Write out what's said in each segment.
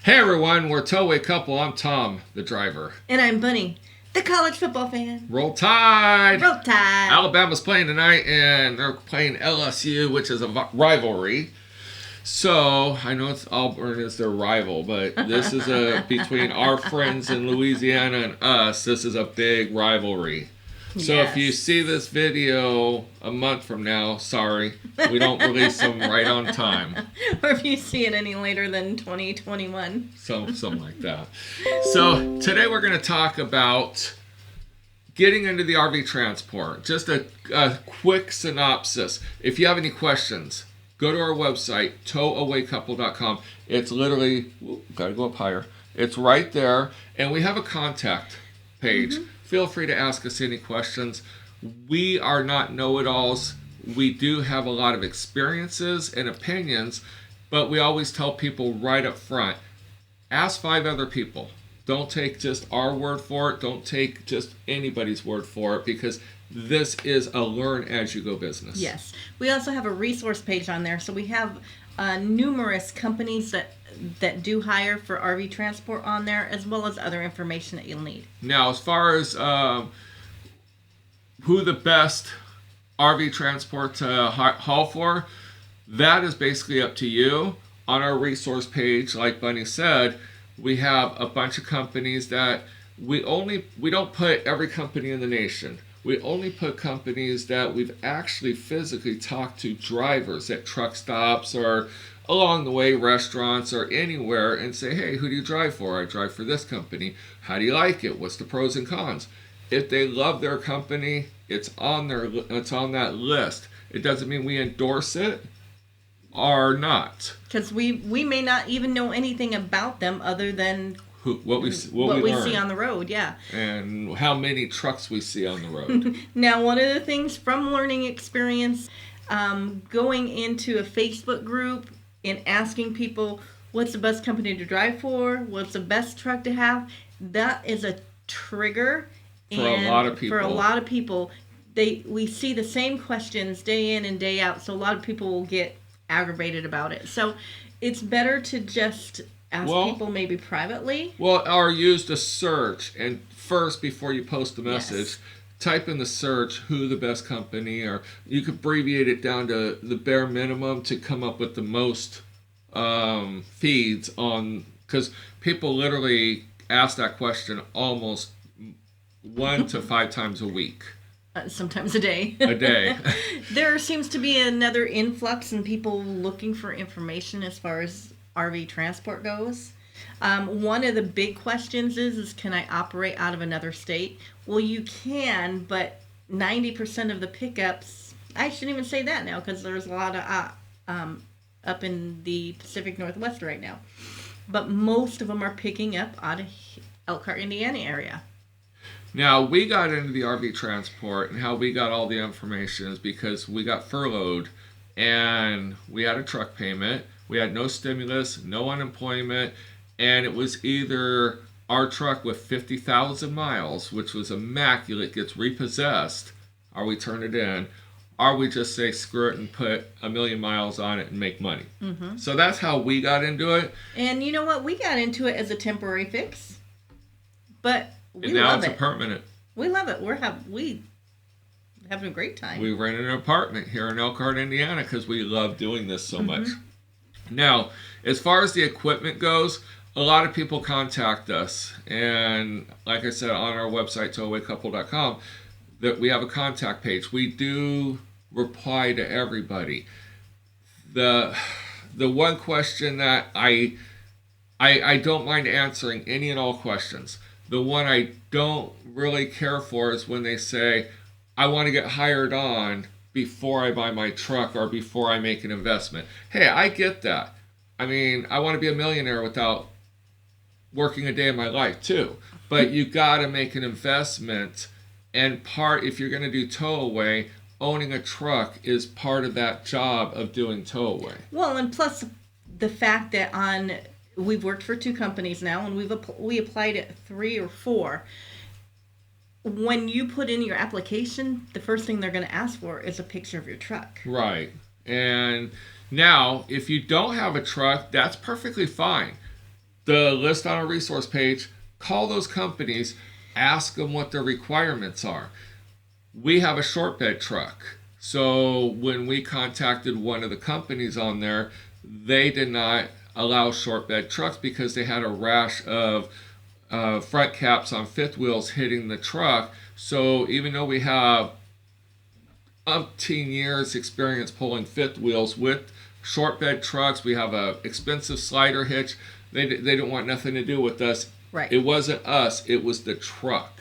Hey everyone, we're TowawayCouple. I'm Tom, the driver. And I'm Bunny, the college football fan. Roll Tide! Roll Tide! Alabama's playing tonight, and they're playing LSU, which is a rivalry. So, I know Auburn is their rival, but this is between our friends in Louisiana and us, this is a big rivalry. So Yes. If you see this video a month from now, sorry, we don't release them right on time. Or if you see it any later than 2021. Something like that. So today we're going to talk about getting into the RV transport. Just a quick synopsis. If you have any questions, go to our website, TowawayCouple.com. It's literally, got to go up higher. It's right there. And we have a contact page. Mm-hmm. Feel free to ask us any questions. We are not know-it-alls. We do have a lot of experiences and opinions, but we always tell people right up front, ask 5 other people. Don't take just our word for it. Don't take just anybody's word for it, because this is a learn-as-you-go business. Yes. We also have a resource page on there, so we have numerous companies that do hire for RV transport on there, as well as other information that you'll need. Now, as far as who the best RV transport to haul for, that is basically up to you. On our resource page, like Bunny said, we have a bunch of companies that we don't put every company in the nation. We only put companies that we've actually physically talked to drivers at truck stops or along the way, restaurants or anywhere, and say, hey, who do you drive for? I drive for this company. How do you like it? What's the pros and cons? If they love their company, it's on that list. It doesn't mean we endorse it or not. Because we may not even know anything about them other than what we see on the road, yeah. And how many trucks we see on the road. Now, one of the things from learning experience, going into a Facebook group and asking people what's the best company to drive for, what's the best truck to have, that is a trigger. For a lot of people. We see the same questions day in and day out, so a lot of people will get aggravated about it. So it's better to just ask people maybe privately. Or use the search, and first, before you post the message, yes, type in the search who the best company, or you could abbreviate it down to the bare minimum to come up with the most feeds on, because people literally ask that question almost 1 to 5 times a week. Sometimes a day. A day. There seems to be another influx in people looking for information as far as RV transport goes. One of the big questions is can I operate out of another state? Well, you can, but 90% of the pickups, I shouldn't even say that now because there's a lot of up in the Pacific Northwest right now. But most of them are picking up out of Elkhart, Indiana area. Now, we got into the RV transport, and how we got all the information is because we got furloughed and we had a truck payment. We had no stimulus, no unemployment, and it was either our truck with 50,000 miles, which was immaculate, gets repossessed, or we turn it in, or we just say screw it and put 1 million miles on it and make money. Mm-hmm. So that's how we got into it. And you know what? We got into it as a temporary fix, but we now love it's it. a permanent. We love it. We having a great time. We rented an apartment here in Elkhart, Indiana, because we love doing this so much. Now, as far as the equipment goes, a lot of people contact us, and like I said, on our website, TowawayCouple.com, that we have a contact page. We do reply to everybody. The one question that I don't mind answering any and all questions. The one I don't really care for is when they say, I want to get hired on before I buy my truck or before I make an investment. Hey, I get that. I mean, I want to be a millionaire without working a day in my life too. But you got to make an investment, and if you're going to do towaway, owning a truck is part of that job of doing towaway. Well, and plus the fact that we've worked for 2 companies now, and we applied at 3 or 4. When you put in your application, the first thing they're going to ask for is a picture of your truck. Right. And now, if you don't have a truck, that's perfectly fine. the list on our resource page, call those companies, ask them what their requirements are. We have a short bed truck. So when we contacted one of the companies on there, they did not allow short bed trucks because they had a rash of front caps on fifth wheels hitting the truck. So even though we have umpteen years experience pulling fifth wheels with short bed trucks, we have a expensive slider hitch, they didn't want nothing to do with us. Right. It wasn't us, it was the truck.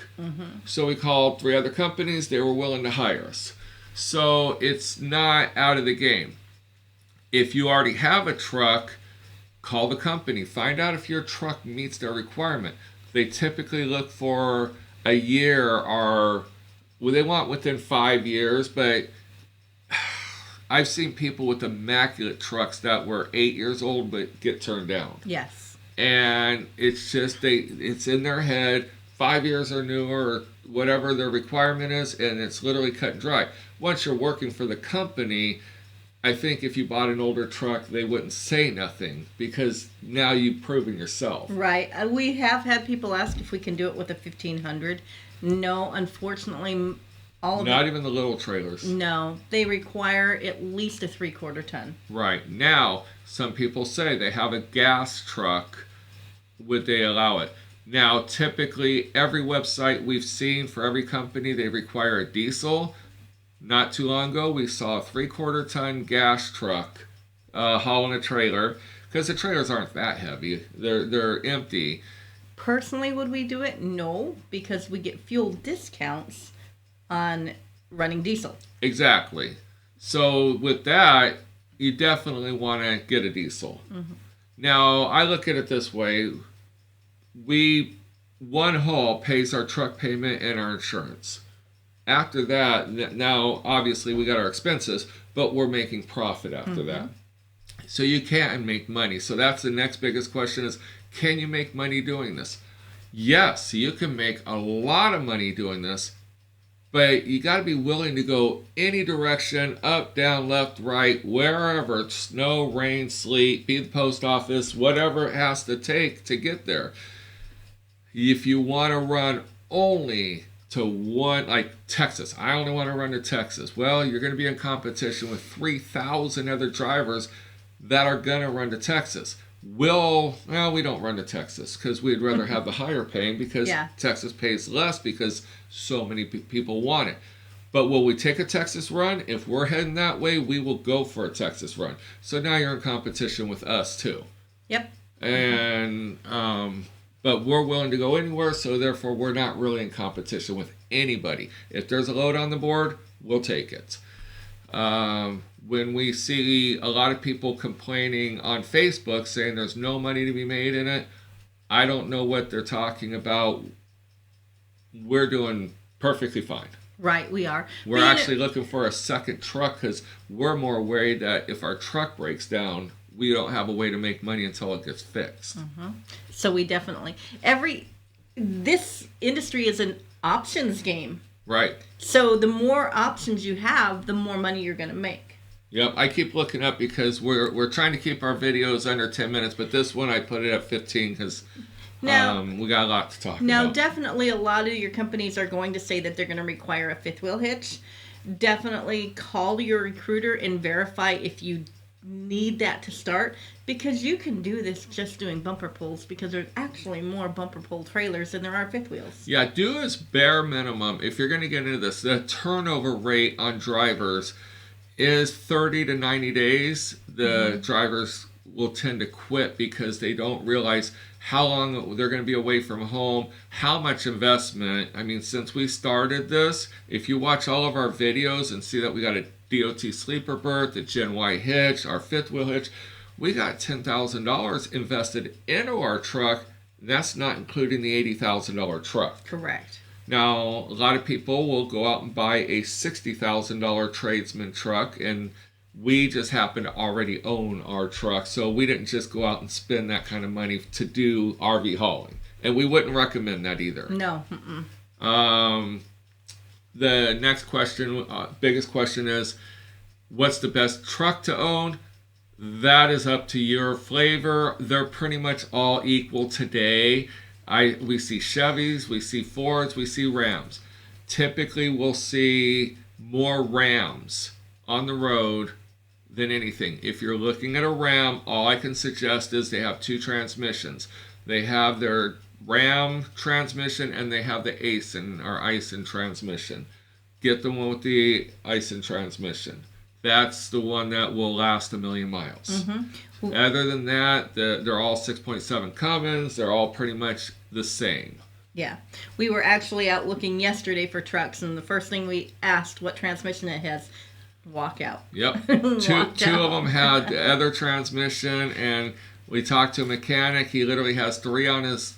So we called 3 other companies. They were willing to hire us. So it's not out of the game. If you already have a truck, call the company. Find out if your truck meets their requirement. They typically look for a year or, well, they want within 5 years, but I've seen people with immaculate trucks that were 8 years old but get turned down. Yes. And it's just, it's in their head, 5 years or newer, or whatever their requirement is, and it's literally cut and dry. Once you're working for the company, I think if you bought an older truck, they wouldn't say nothing because now you've proven yourself. Right. We have had people ask if we can do it with a 1500. No, unfortunately, all of Not even the little trailers. No, they require at least a 3/4 ton. Right. Now, some people say they have a gas truck. Would they allow it? Now, typically, every website we've seen for every company, they require a diesel. Not too long ago, we saw a 3/4 ton gas truck hauling a trailer because the trailers aren't that heavy. They're empty. Personally, would we do it? No, because we get fuel discounts on running diesel. Exactly. So with that, you definitely want to get a diesel. Now, I look at it this way. One haul pays our truck payment and our insurance. After that, now obviously we got our expenses, but we're making profit after that. So you can't make money. So that's the next biggest question is, can you make money doing this? Yes, you can make a lot of money doing this, but you got to be willing to go any direction, up, down, left, right, wherever, snow, rain, sleet, be the post office, whatever it has to take to get there. If you want to run only to one, like Texas, I only want to run to Texas. Well, you're going to be in competition with 3,000 other drivers that are going to run to Texas. We don't run to Texas because we'd rather have the higher paying because Texas pays less because so many people want it. But will we take a Texas run? If we're heading that way, we will go for a Texas run. So now you're in competition with us too. Yep. And but we're willing to go anywhere, so therefore we're not really in competition with anybody. If there's a load on the board, we'll take it. When we see a lot of people complaining on Facebook saying there's no money to be made in it, I don't know what they're talking about. We're doing perfectly fine. Right, we are. We're actually looking for a second truck because we're more worried that if our truck breaks down, we don't have a way to make money until it gets fixed. So we definitely, this industry is an options game. Right. So the more options you have, the more money you're going to make. Yep, I keep looking up because we're trying to keep our videos under 10 minutes, but this one I put it at 15 because we got a lot to talk about. Now, definitely a lot of your companies are going to say that they're going to require a fifth wheel hitch. Definitely call your recruiter and verify if you need that to start, because you can do this just doing bumper pulls because there's actually more bumper pull trailers than there are fifth wheels. Yeah, do as bare minimum. If you're going to get into this, the turnover rate on drivers is 30 to 90 days. The drivers will tend to quit because they don't realize how long they're going to be away from home, how much investment. I mean, since we started this, if you watch all of our videos and see that we got a DOT sleeper berth, a Gen Y hitch, our fifth wheel hitch, we got $10,000 invested into our truck. That's not including the $80,000 truck. Correct. Now, a lot of people will go out and buy a $60,000 tradesman truck, and we just happen to already own our truck, so we didn't just go out and spend that kind of money to do RV hauling, and we wouldn't recommend that either. No. The next question, biggest question is, what's the best truck to own? That is up to your flavor. They're pretty much all equal today. We see Chevys, we see Fords, we see Rams. Typically, we'll see more Rams on the road than anything. If you're looking at a Ram, all I can suggest is they have 2 transmissions. They have their Ram transmission and they have the Aisin transmission. Get the one with the Aisin transmission. That's the one that will last 1,000,000 miles. Mm-hmm. Other than that, they're all 6.7 Cummins. They're all pretty much the same. Yeah. We were actually out looking yesterday for trucks, and the first thing we asked what transmission it has. Walk out. Yep. Two of them had the other transmission, and we talked to a mechanic. He literally has 3 on his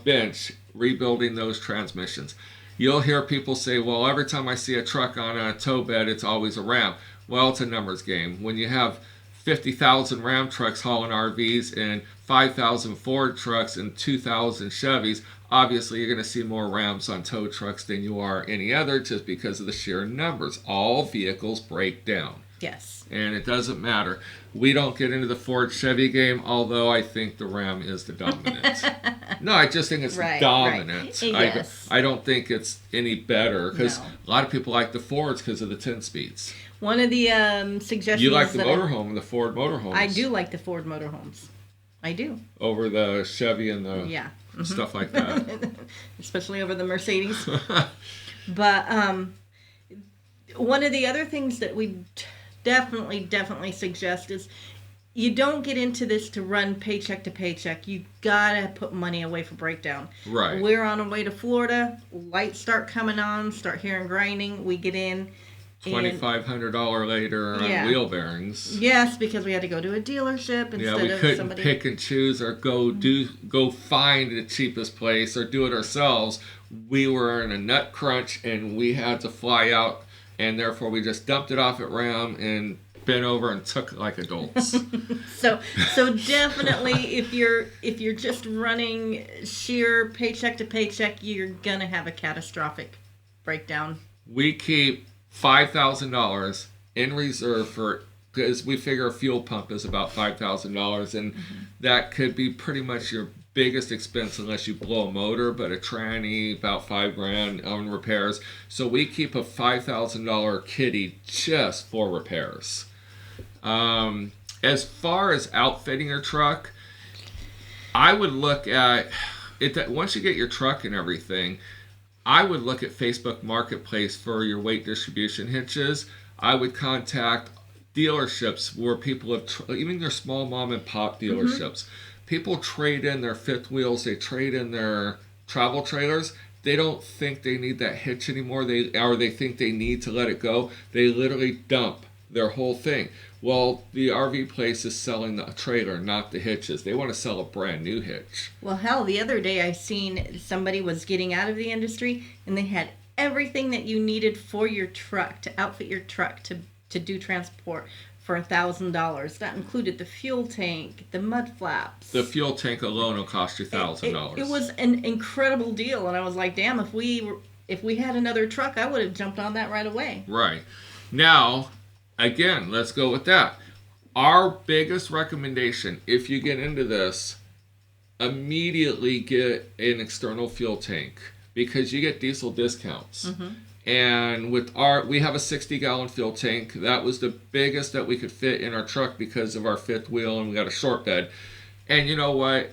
bench rebuilding those transmissions. You'll hear people say, well, every time I see a truck on a tow bed, it's always a Ram. Well, it's a numbers game. When you have 50,000 Ram trucks hauling RVs and 5,000 Ford trucks and 2,000 Chevys, obviously you're going to see more Rams on tow trucks than you are any other, just because of the sheer numbers. All vehicles break down. Yes. And it doesn't matter. We don't get into the Ford Chevy game, although I think the Ram is the dominant. No, I just think it's dominant. Right. Yes. I don't think it's any better, because a lot of people like the Fords because of the 10 speeds. One of the suggestions. You like the motorhome, the Ford motorhomes. I do like the Ford motorhomes. I do. Over the Chevy and the stuff like that. Especially over the Mercedes. But one of the other things that we definitely suggest is you don't get into this to run paycheck to paycheck. You gotta put money away for breakdown. Right. We're on our way to Florida. Lights start coming on, start hearing grinding. We get in. $2,500 later on wheel bearings. Yes, because we had to go to a dealership instead of somebody. Yeah, we couldn't pick and choose or go find the cheapest place or do it ourselves. We were in a nut crunch and we had to fly out, and therefore we just dumped it off at Ram and bent over and took it like adults. So definitely if you're just running sheer paycheck to paycheck, you're gonna have a catastrophic breakdown. We keep $5,000 in reserve because we figure a fuel pump is about $5,000, and that could be pretty much your biggest expense unless you blow a motor, but a tranny about $5,000 on repairs. So we keep a $5,000 kitty just for repairs. As far as outfitting your truck, I would look at it. Once you get your truck and everything, I would look at Facebook Marketplace for your weight distribution hitches. I would contact dealerships where people have, even your small mom and pop dealerships, people trade in their fifth wheels, they trade in their travel trailers. They don't think they need that hitch anymore. They think they need to let it go. They literally dump their whole thing. Well, the RV place is selling the trailer, not the hitches. They want to sell a brand new hitch. Well, hell, the other day I seen somebody was getting out of the industry and they had everything that you needed for your truck, to outfit your truck, to do transport for $1,000. That included the fuel tank, the mud flaps. The fuel tank alone will cost you $1,000. It was an incredible deal, and I was like, damn, if we had another truck, I would have jumped on that right away. Right. Now, again, let's go with that. Our biggest recommendation, if you get into this, immediately get an external fuel tank, because you get diesel discounts. And we have a 60-gallon fuel tank. That was the biggest that we could fit in our truck because of our fifth wheel, and we got a short bed. And you know what?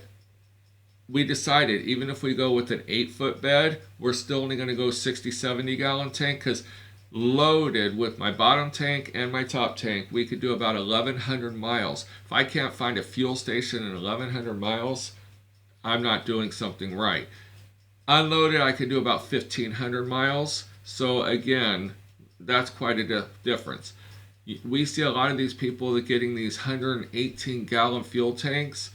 We decided, even if we go with an 8-foot bed, we're still only going to go 60, 70-gallon tank, because loaded with my bottom tank and my top tank, we could do about 1,100 miles. If I can't find a fuel station in 1,100 miles, I'm not doing something right. Unloaded, I could do about 1,500 miles. So again, that's quite a difference. We see a lot of these people that getting these 118-gallon fuel tanks.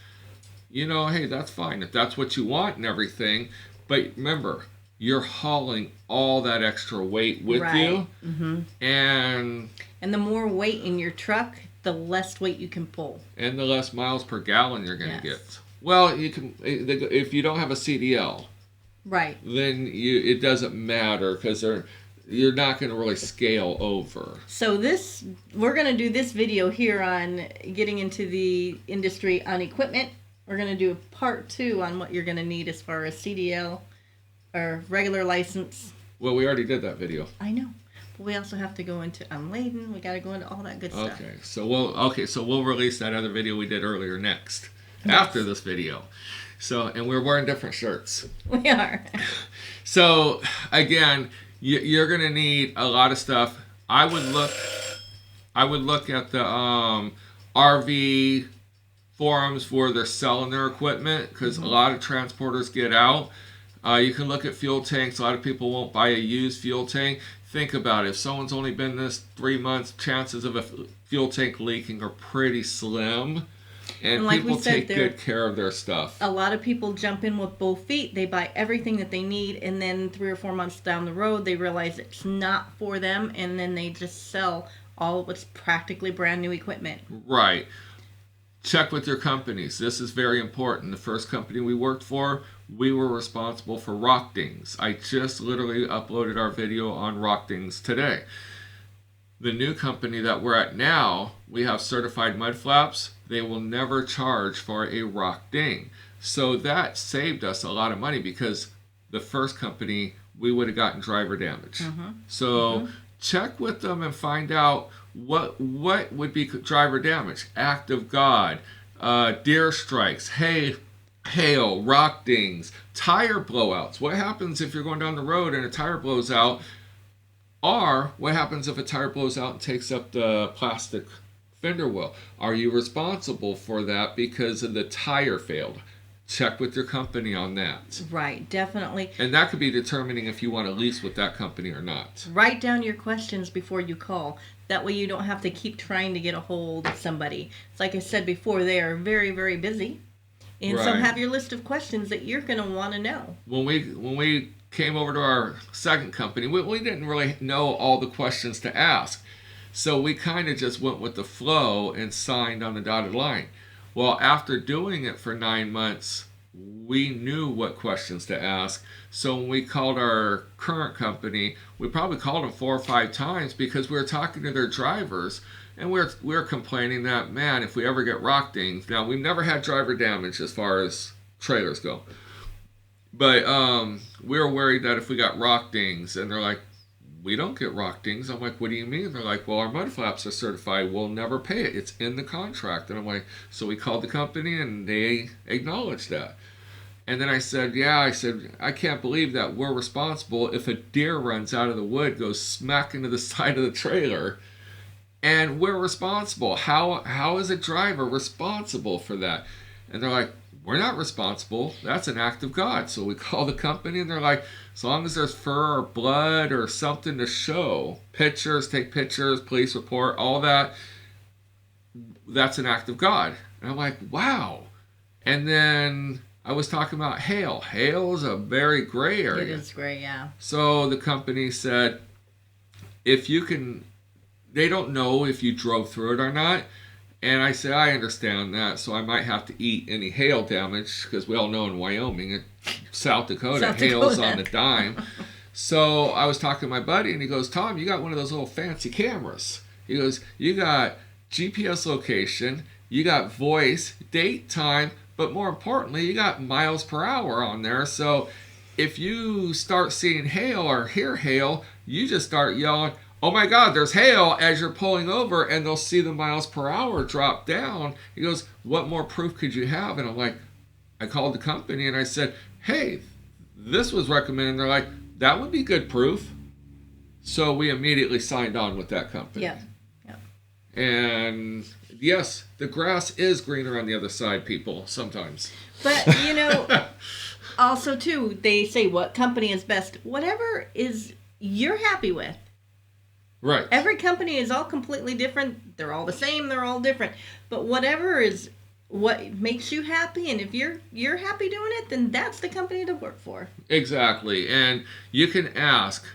You know, hey, that's fine if that's what you want and everything. But remember, you're hauling all that extra weight with you. And the more weight in your truck, the less weight you can pull. And the less miles per gallon you're going to get. Well, you can, if you don't have a CDL. Right. Then it doesn't matter, because you're not going to really scale over. So we're going to do this video here on getting into the industry on equipment. We're going to do a part 2 on what you're going to need as far as CDL or regular license. Well, we already did that video. I know. But we also have to go into unladen. We got to go into all that good stuff. Okay. So we'll release that other video we did earlier next. Yes. After this video. So, and we're wearing different shirts. We are. So, again, you're going to need a lot of stuff. I would look at the RV forums where they're selling their equipment, because a lot of transporters get out. You can look at fuel tanks. A lot of people won't buy a used fuel tank. Think about it. If someone's only been this 3 months, chances of a fuel tank leaking are pretty slim. And like people take good care of their stuff. A lot of people jump in with both feet. They buy everything that they need, and then 3 or 4 months down the road, they realize it's not for them, and then they just sell all of what's practically brand new equipment. Right. Check with your companies. This is very important. The first company we worked for, we were responsible for rock dings. I just literally uploaded our video on rock dings today. The new company that we're at now, we have certified mud flaps. They will never charge for a rock ding. So that saved us a lot of money, because the first company, we would have gotten driver damage. So check with them and find out what would be driver damage. Act of God, deer strikes, hail, rock dings, tire blowouts. What happens if you're going down the road and a tire blows out? Or what happens if a tire blows out and takes up the plastic fender well? Are you responsible for that because the tire failed? Check with your company on that. Right, definitely. And that could be determining if you want to lease with that company or not. Write down your questions before you call. That way you don't have to keep trying to get a hold of somebody. It's like I said before, they are very, very busy. And so have your list of questions that you're going to want to know. When we came over to our second company, we didn't really know all the questions to ask. So we kind of just went with the flow and signed on the dotted line. Well, after doing it for 9 months, we knew what questions to ask. So when we called our current company, we probably called them 4 or 5 times, because we were talking to their drivers, and we're complaining that, man, if we ever get rock dings. Now, we've never had driver damage as far as trailers go. But we were worried that if we got rock dings, and they're like, we don't get rock dings. I'm like, what do you mean? They're like, well, our mud flaps are certified. We'll never pay it. It's in the contract. And I'm like, so we called the company, and they acknowledged that. And then I said, I can't believe that we're responsible if a deer runs out of the wood, goes smack into the side of the trailer, and we're responsible. How is a driver responsible for that? And they're like, we're not responsible. That's an act of God. So we call the company, and they're like, as long as there's fur or blood or something to show, take pictures, police report, all that, that's an act of God. And I'm like, wow. And then I was talking about hail. Hail is a very gray area. It is gray, yeah. So the company said, they don't know if you drove through it or not. And I said, I understand that, so I might have to eat any hail damage, because we all know in Wyoming and South Dakota, hail's on the dime. So I was talking to my buddy, and he goes, Tom, you got one of those little fancy cameras. He goes, you got GPS location, you got voice, date, time, but more importantly, you got miles per hour on there. So if you start seeing hail or hear hail, you just start yelling, oh my God, there's hail, as you're pulling over, and they'll see the miles per hour drop down. He goes, what more proof could you have? And I'm like, I called the company and I said, hey, this was recommended. They're like, that would be good proof. So we immediately signed on with that company. Yeah. And yes, the grass is greener on the other side, people, sometimes. But, also too, they say what company is best. Whatever is you're happy with. Right. Every company is all completely different. They're all the same. They're all different. But whatever is what makes you happy, and if you're happy doing it, then that's the company to work for. Exactly. And you can ask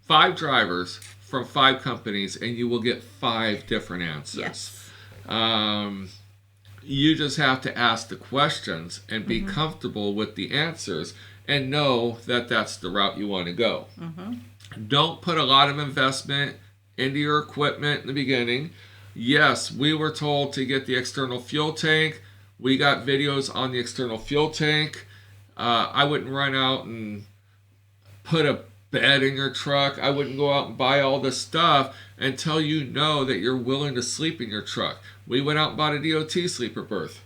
5 drivers from 5 companies, and you will get 5 different answers. Yes. You just have to ask the questions and be comfortable with the answers and know that that's the route you want to go. Don't put a lot of investment into your equipment in the beginning. Yes, we were told to get the external fuel tank. We got videos on the external fuel tank. I wouldn't run out and put a bed in your truck. I wouldn't go out and buy all this stuff until you know that you're willing to sleep in your truck. We went out and bought a DOT sleeper berth.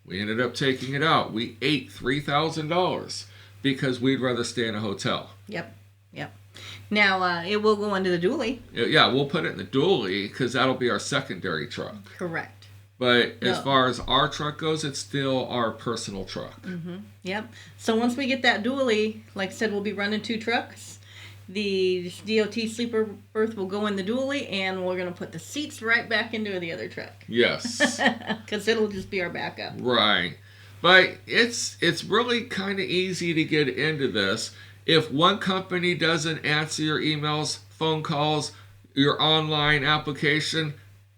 We ended up taking it out. We ate $3,000 because we'd rather stay in a hotel. Yep. Now, it will go into the dually. Yeah, we'll put it in the dually because that'll be our secondary truck. Correct. But as far as our truck goes, it's still our personal truck. Mm-hmm. Yep. So once we get that dually, like I said, we'll be running 2 trucks. The DOT sleeper berth will go in the dually, and we're going to put the seats right back into the other truck. Yes. Because it'll just be our backup. Right. But it's really kind of easy to get into this. If one company doesn't answer your emails, phone calls, your online application,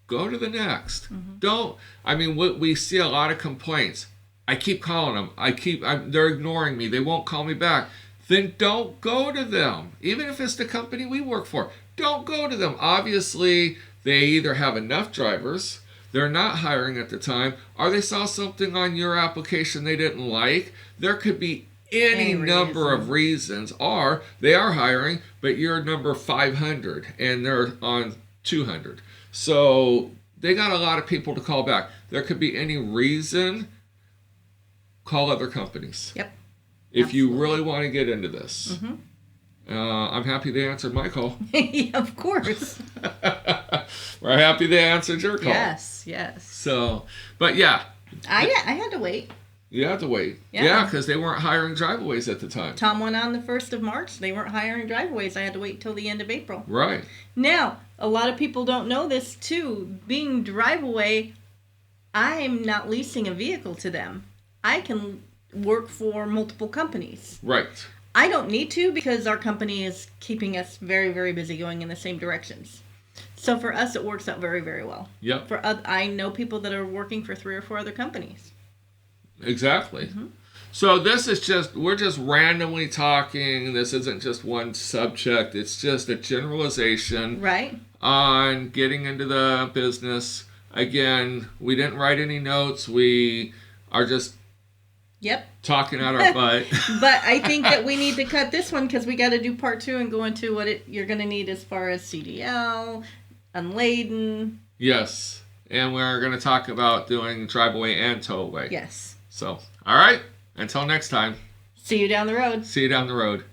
go to the next. Mm-hmm. We see a lot of complaints. I keep calling them. They're ignoring me. They won't call me back. Then don't go to them. Even if it's the company we work for, don't go to them. Obviously, they either have enough drivers, they're not hiring at the time, or they saw something on your application they didn't like. There could be any number of reasons, or they are hiring, but you're number 500 and they're on 200. So they got a lot of people to call back. There could be any reason. Call other companies. Yep. If you really want to get into this. Mm-hmm. I'm happy they answered my call. Yeah, of course. We're happy they answered your call. Yes. So, but yeah. I had to wait. You have to wait. Yeah, because they weren't hiring driveaways at the time. Tom went on the 1st of March. They weren't hiring driveaways. I had to wait till the end of April. Right. Now, a lot of people don't know this too. Being Driveaway, I'm not leasing a vehicle to them. I can work for multiple companies. Right. I don't need to because our company is keeping us very, very busy going in the same directions. So for us, it works out very, very well. Yep. I know people that are working for 3 or 4 other companies. Exactly. Mm-hmm. So this is we're just randomly talking. This isn't just one subject. It's just a generalization. Right. On getting into the business. Again, we didn't write any notes. We are just talking out our butt. But I think that we need to cut this one because we got to do part 2 and go into what you're going to need as far as CDL, unladen. Yes. And we're going to talk about doing Driveaway and Towaway. Yes. So, all right. Until next time. See you down the road. See you down the road.